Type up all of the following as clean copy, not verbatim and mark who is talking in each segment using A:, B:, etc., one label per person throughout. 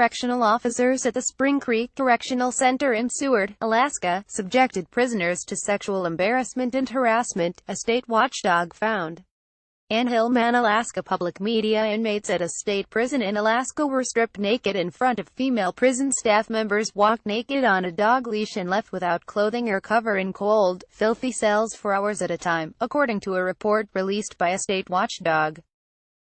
A: correctional officers at the Spring Creek Correctional Center in Seward, Alaska, subjected prisoners to sexual embarrassment and harassment, a state watchdog found. And HillmanAlaska Public Media inmates at a state prison in Alaska were stripped naked in front of female prison staff members, walked naked on a dog leash, and left without clothing or cover in cold, filthy cells for hours at a time, according to a report released by a state watchdog.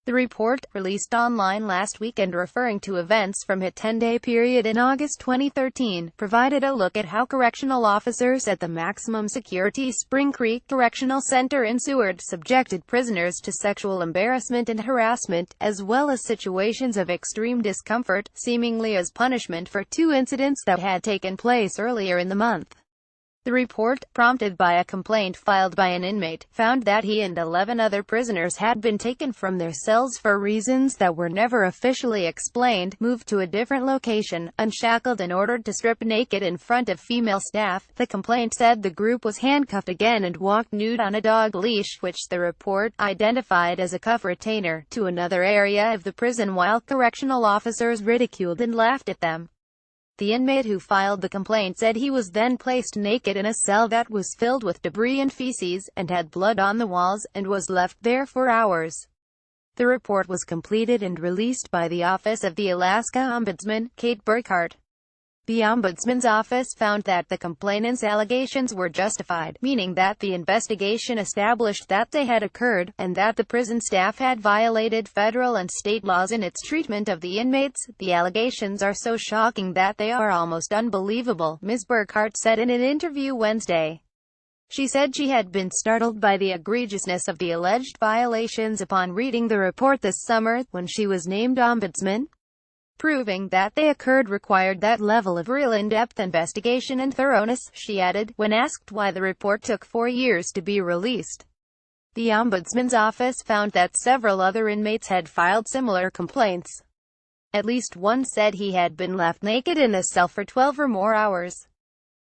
A: The report, released online last week and referring to events from a 10-day period in August 2013, provided a look at how correctional officers at the maximum security Spring Creek Correctional Center in Seward subjected prisoners to sexual embarrassment and harassment, as well as situations of extreme discomfort, seemingly as punishment for two incidents that had taken place earlier in the month. The report, prompted by a complaint filed by an inmate, found that he and 11 other prisoners had been taken from their cells for reasons that were never officially explained, moved to a different location, unshackled and ordered to strip naked in front of female staff. The complaint said the group was handcuffed again and walked nude on a dog leash, which the report identified as a cuff retainer, to another area of the prison while correctional officers ridiculed and laughed at them. The inmate who filed the complaint said he was then placed naked in a cell that was filled with debris and feces, and had blood on the walls, and was left there for hours. The report was completed and released by the Office of the Alaska Ombudsman, Kate Burkhart. The Ombudsman's office found that the complainant's allegations were justified, meaning that the investigation established that they had occurred, and that the prison staff had violated federal and state laws in its treatment of the inmates. The allegations are so shocking that they are almost unbelievable, Ms. Burkhart said in an interview Wednesday. She said she had been startled by the egregiousness of the alleged violations upon reading the report this summer, when she was named ombudsman. Proving that they occurred required that level of real in-depth investigation and thoroughness, she added, when asked why the report took 4 years to be released. The Ombudsman's office found that several other inmates had filed similar complaints. At least one said he had been left naked in a cell for 12 or more hours.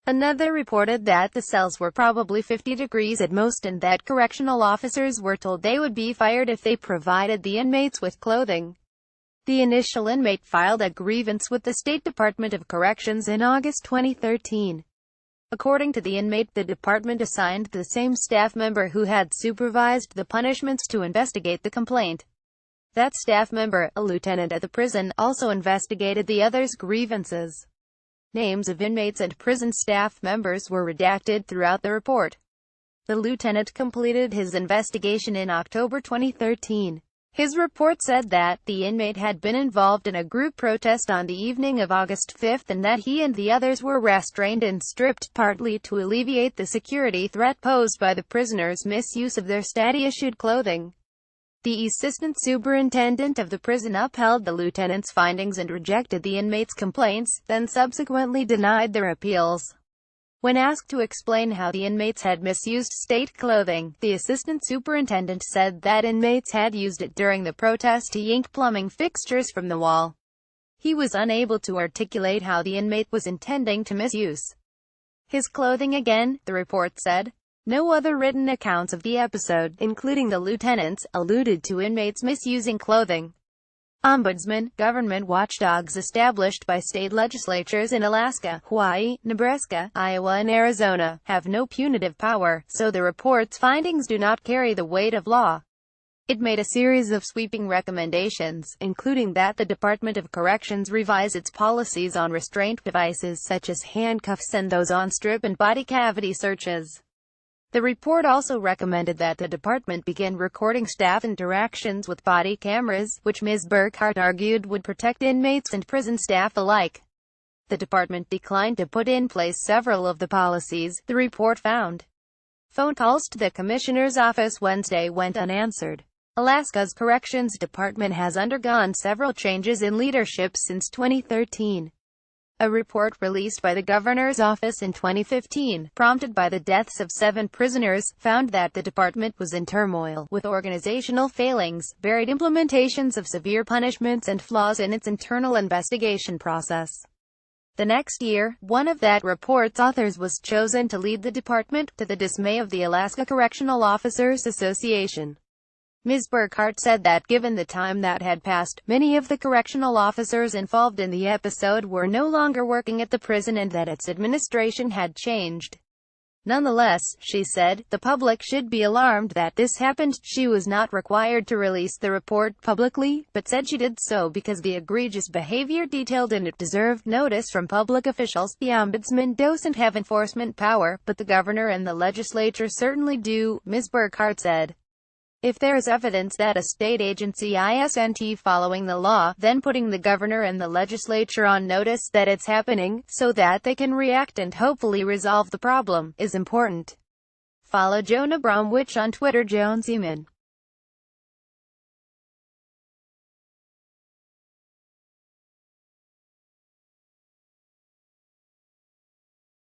A: Another reported that the cells were probably 50 degrees at most, and that correctional officers were told they would be fired if they provided the inmates with clothing. The initial inmate filed a grievance with the State Department of Corrections in August 2013. According to the inmate, the department assigned the same staff member who had supervised the punishments to investigate the complaint. That staff member, a lieutenant at the prison, also investigated the others' grievances. Names of inmates and prison staff members were redacted throughout the report. The lieutenant completed his investigation in October 2013. His report said that the inmate had been involved in a group protest on the evening of August 5 and that he and the others were restrained and stripped, partly to alleviate the security threat posed by the prisoners' misuse of their state-issued clothing. The assistant superintendent of the prison upheld the lieutenant's findings and rejected the inmates' complaints, then subsequently denied their appeals. When asked to explain how the inmates had misused state clothing, the assistant superintendent said that inmates had used it during the protest to yank plumbing fixtures from the wall. He was unable to articulate how the inmate was intending to misuse his clothing again, the report said. No other written accounts of the episode, including the lieutenant's, alluded to inmates misusing clothing. Ombudsman, government watchdogs established by state legislatures in Alaska, Hawaii, Nebraska, Iowa and Arizona, have no punitive power, so the report's findings do not carry the weight of law. It made a series of sweeping recommendations, including that the Department of Corrections revise its policies on restraint devices such as handcuffs and those on strip and body cavity searches. The report also recommended that the department begin recording staff interactions with body cameras, which Ms. Burkhart argued would protect inmates and prison staff alike. The department declined to put in place several of the policies, the report found. Phone calls to the commissioner's office Wednesday went unanswered. Alaska's Corrections Department has undergone several changes in leadership since 2013. A report released by the governor's office in 2015, prompted by the deaths of 7 prisoners, found that the department was in turmoil, with organizational failings, varied implementations of severe punishments and flaws in its internal investigation process. The next year, one of that report's authors was chosen to lead the department, to the dismay of the Alaska Correctional Officers Association. Ms. Burkhart said that given the time that had passed, many of the correctional officers involved in the episode were no longer working at the prison and that its administration had changed. Nonetheless, she said, the public should be alarmed that this happened. She was not required to release the report publicly, but said she did so because the egregious behavior detailed in it deserved notice from public officials. The Ombudsman doesn't have enforcement power, but the governor and the legislature certainly do, Ms. Burkhart said. If there is evidence that a state agency isn't following the law, then putting the governor and the legislature on notice that it's happening, so that they can react and hopefully resolve the problem, is important. Follow Jonah Bromwich on Twitter. Jones Eman.